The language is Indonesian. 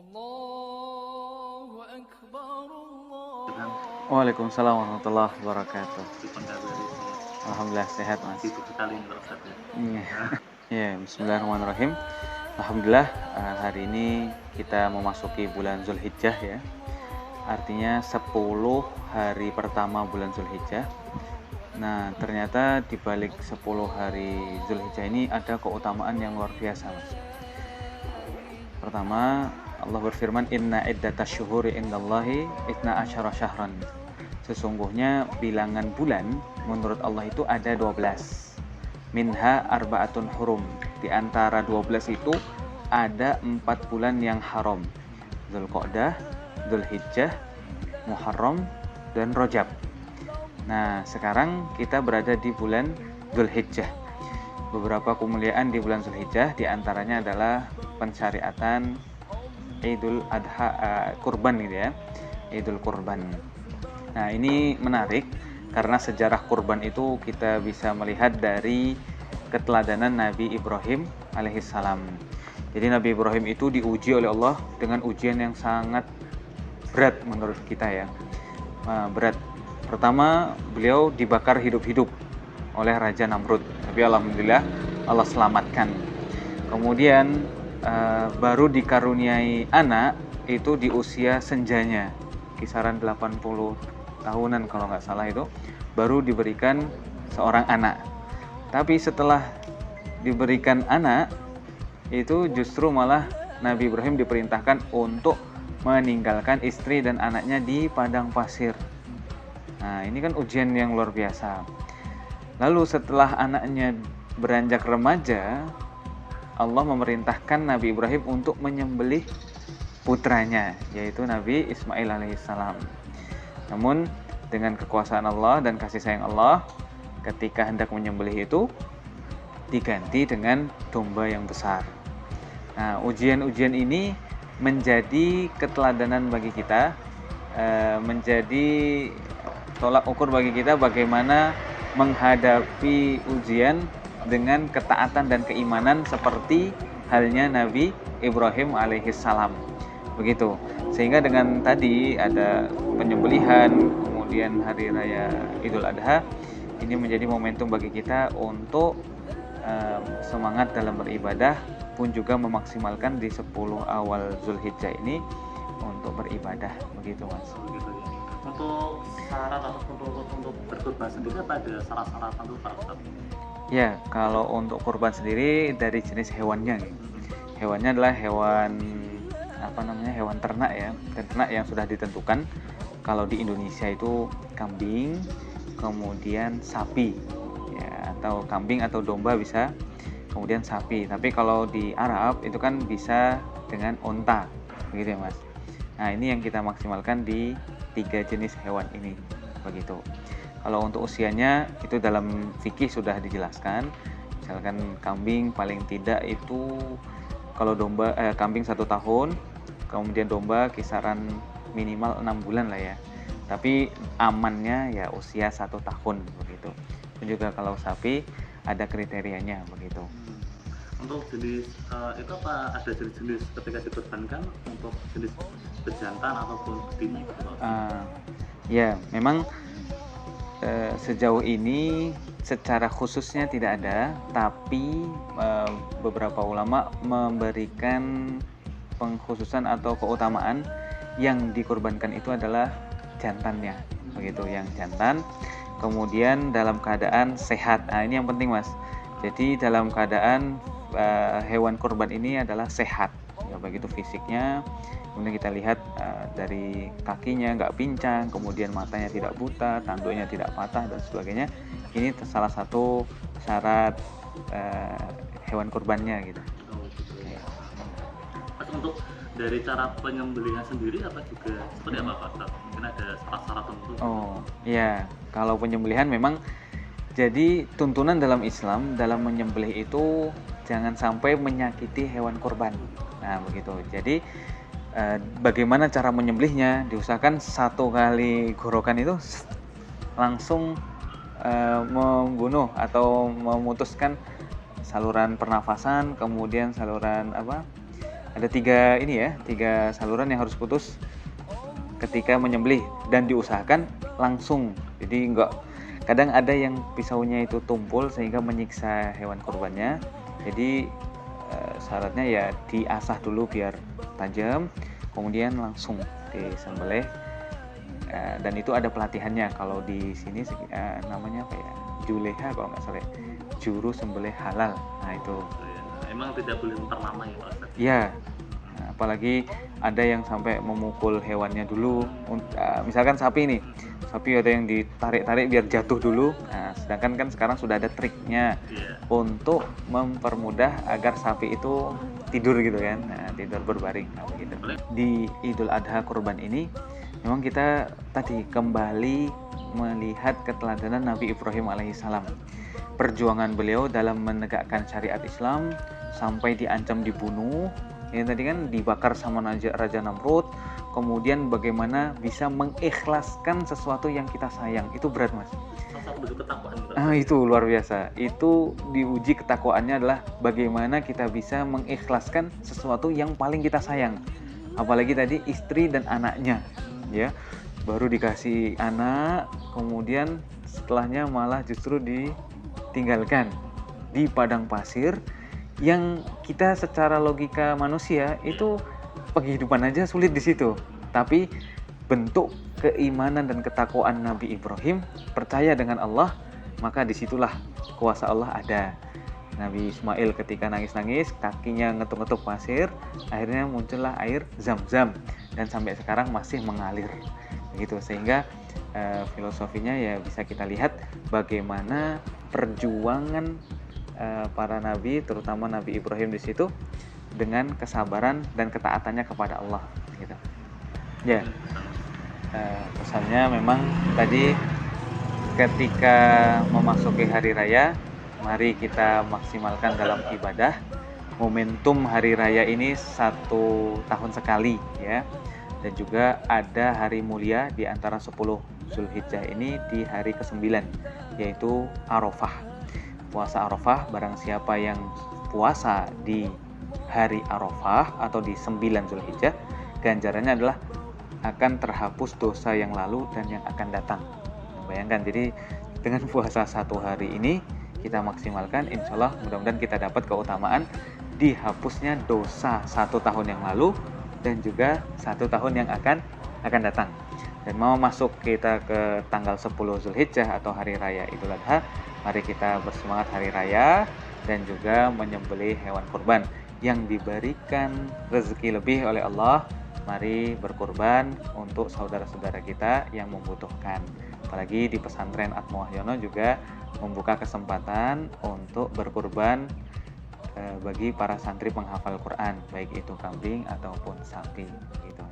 Allahu Akbar, Allah. Waalaikumsalam warahmatullahi wabarakatuh. Dari Alhamdulillah sehat mas. sibuk sekali ini Pak Ustadz ya. Iya. Ya, Bismillahirrahmanirrahim. Alhamdulillah hari ini kita memasuki bulan Zulhijjah ya. Artinya 10 hari pertama bulan Zulhijjah. Nah, ternyata di balik 10 hari Zulhijjah ini ada keutamaan yang luar biasa mas. Pertama, Allah berfirman, Inna iddatash syuhuri indallahi itna asyara syahran. Sesungguhnya bilangan bulan menurut Allah itu ada 12. Minha arba'atun hurum. Di antara 12 itu ada 4 bulan yang haram. Dzulqa'dah, Dzulhijjah, Muharram, dan Rajab. Nah, sekarang kita berada di bulan Dzulhijjah. Beberapa kemuliaan di bulan Dzulhijjah di antaranya adalah pensyariatan Idul Adha, kurban gitu ya. Idul Kurban. Nah, ini menarik karena sejarah kurban itu kita bisa melihat dari keteladanan Nabi Ibrahim alaihissalam. Jadi Nabi Ibrahim itu diuji oleh Allah dengan ujian yang sangat berat menurut kita ya. Berat. Pertama, beliau dibakar hidup-hidup oleh Raja Namrud. Tapi alhamdulillah Allah selamatkan. Kemudian baru dikaruniai anak itu di usia senjanya, kisaran 80 tahunan kalau nggak salah itu, baru diberikan seorang anak. Tapi setelah diberikan anak, itu justru malah Nabi Ibrahim diperintahkan untuk meninggalkan istri dan anaknya di padang pasir. Nah, ini kan ujian yang luar biasa. Lalu setelah anaknya beranjak remaja, Allah memerintahkan Nabi Ibrahim untuk menyembelih putranya, yaitu Nabi Ismail alaihissalam. Namun dengan kekuasaan Allah dan kasih sayang Allah, ketika hendak menyembelih itu diganti dengan domba yang besar. Nah, ujian-ujian ini menjadi keteladanan bagi kita, menjadi tolak ukur bagi kita bagaimana menghadapi ujian dengan ketaatan dan keimanan seperti halnya Nabi Ibrahim alaihissalam. Begitu. Sehingga dengan tadi ada penyembelihan, kemudian hari raya Idul Adha, ini menjadi momentum bagi kita untuk semangat dalam beribadah, pun juga memaksimalkan di 10 awal Zulhijjah ini untuk beribadah. Begitu mas. Gitu ya. Untuk syarat atau untuk berkurban sendiri apa ada syarat-syarat tertentu Pak Ustadz? Ya, kalau untuk kurban sendiri dari jenis hewannya. Hewannya adalah hewan hewan ternak ya, ternak yang sudah ditentukan. Kalau di Indonesia itu kambing, kemudian sapi ya, atau kambing atau domba bisa, kemudian sapi. Tapi kalau di Arab itu kan bisa dengan onta, begitu ya mas. Nah, ini yang kita maksimalkan di 3 jenis hewan ini, begitu. Kalau untuk usianya itu dalam fikih sudah dijelaskan. Misalkan kambing paling tidak itu, kalau kambing 1 tahun, kemudian domba kisaran minimal 6 bulan lah ya. Tapi amannya ya usia 1 tahun begitu. Dan juga kalau sapi ada kriterianya begitu. Untuk jenis itu apa ada jenis-jenis ketika dikorbankan untuk jenis bejantan ataupun betina gitu Pak? Ya, memang sejauh ini secara khususnya tidak ada, tapi beberapa ulama memberikan pengkhususan atau keutamaan yang dikorbankan itu adalah jantannya, begitu, yang jantan, kemudian dalam keadaan sehat. Nah, ini yang penting mas. Jadi dalam keadaan hewan kurban ini adalah sehat, ya, begitu fisiknya. Kemudian kita lihat dari kakinya nggak pincang, kemudian matanya tidak buta, tanduknya tidak patah dan sebagainya. Ini salah satu syarat hewan kurbannya gitu. Ya. Untuk dari cara penyembelihan sendiri apa juga seperti apa Pak Ustadz? Mungkin ada syarat-syarat tertentu? Oh iya, kalau penyembelihan memang jadi tuntunan dalam Islam dalam menyembelih itu jangan sampai menyakiti hewan kurban. Nah begitu. Jadi bagaimana cara menyembelihnya? Diusahakan 1 kali gorokan itu langsung membunuh atau memutuskan saluran pernafasan, kemudian saluran ada tiga saluran yang harus putus ketika menyembelih, dan diusahakan langsung. Jadi kadang ada yang pisaunya itu tumpul sehingga menyiksa hewan kurbannya. Jadi syaratnya ya diasah dulu biar tajam, kemudian langsung disembelih. Dan itu ada pelatihannya. Kalau di sini namanya apa ya, juleha kalau nggak salah, juru sembelih halal. Nah itu emang tidak boleh memperlama ya Pak Ustadz? iya. Apalagi ada yang sampai memukul hewannya dulu. Misalkan sapi ada yang ditarik-tarik biar jatuh dulu. Nah, sedangkan kan sekarang sudah ada triknya untuk mempermudah agar sapi itu tidur gitu kan. Nah, tidur berbaring gitu. Di Idul Adha kurban ini memang kita tadi kembali melihat keteladanan Nabi Ibrahim alaihissalam. Perjuangan beliau dalam menegakkan syariat Islam sampai diancam dibunuh. Ini tadi kan dibakar sama Raja Namrud. Kemudian bagaimana bisa mengikhlaskan sesuatu yang kita sayang. Itu berat, Mas. Itu luar biasa. Itu diuji ketakwaannya adalah bagaimana kita bisa mengikhlaskan sesuatu yang paling kita sayang. Apalagi tadi istri dan anaknya, ya. Baru dikasih anak, kemudian setelahnya malah justru ditinggalkan di padang pasir yang kita secara logika manusia itu kehidupan aja sulit di situ. Tapi bentuk keimanan dan ketakwaan Nabi Ibrahim, percaya dengan Allah, maka disitulah kuasa Allah ada. Nabi Ismail ketika nangis-nangis, kakinya ngetuk-ngetuk pasir, akhirnya muncullah air Zam-Zam, dan sampai sekarang masih mengalir. Begitu, sehingga filosofinya ya bisa kita lihat bagaimana perjuangan para nabi, terutama Nabi Ibrahim di situ, dengan kesabaran dan ketaatannya kepada Allah. Gitu. Ya, pesannya memang tadi ketika memasuki hari raya, mari kita maksimalkan dalam ibadah. Momentum hari raya ini 1 tahun sekali, ya. Dan juga ada hari mulia di antara 10 Zulhijjah ini di hari ke-9, yaitu Arafah. Puasa Arafah, barang siapa yang puasa di hari Arafah atau di 9 Zulhijjah, ganjarannya adalah akan terhapus dosa yang lalu dan yang akan datang. Bayangkan, jadi dengan puasa 1 hari ini kita maksimalkan, insya Allah mudah-mudahan kita dapat keutamaan dihapusnya dosa 1 tahun yang lalu dan juga 1 tahun yang akan datang. Dan mau masuk kita ke tanggal 10 Zulhijjah atau hari raya Idul Adha, mari kita bersemangat hari raya dan juga menyembelih hewan kurban yang diberikan rezeki lebih oleh Allah. Mari berkurban untuk saudara-saudara kita yang membutuhkan. Apalagi di pesantren Atmo Wahyono juga membuka kesempatan untuk berkurban bagi para santri penghafal Quran, baik itu kambing ataupun sapi gitu.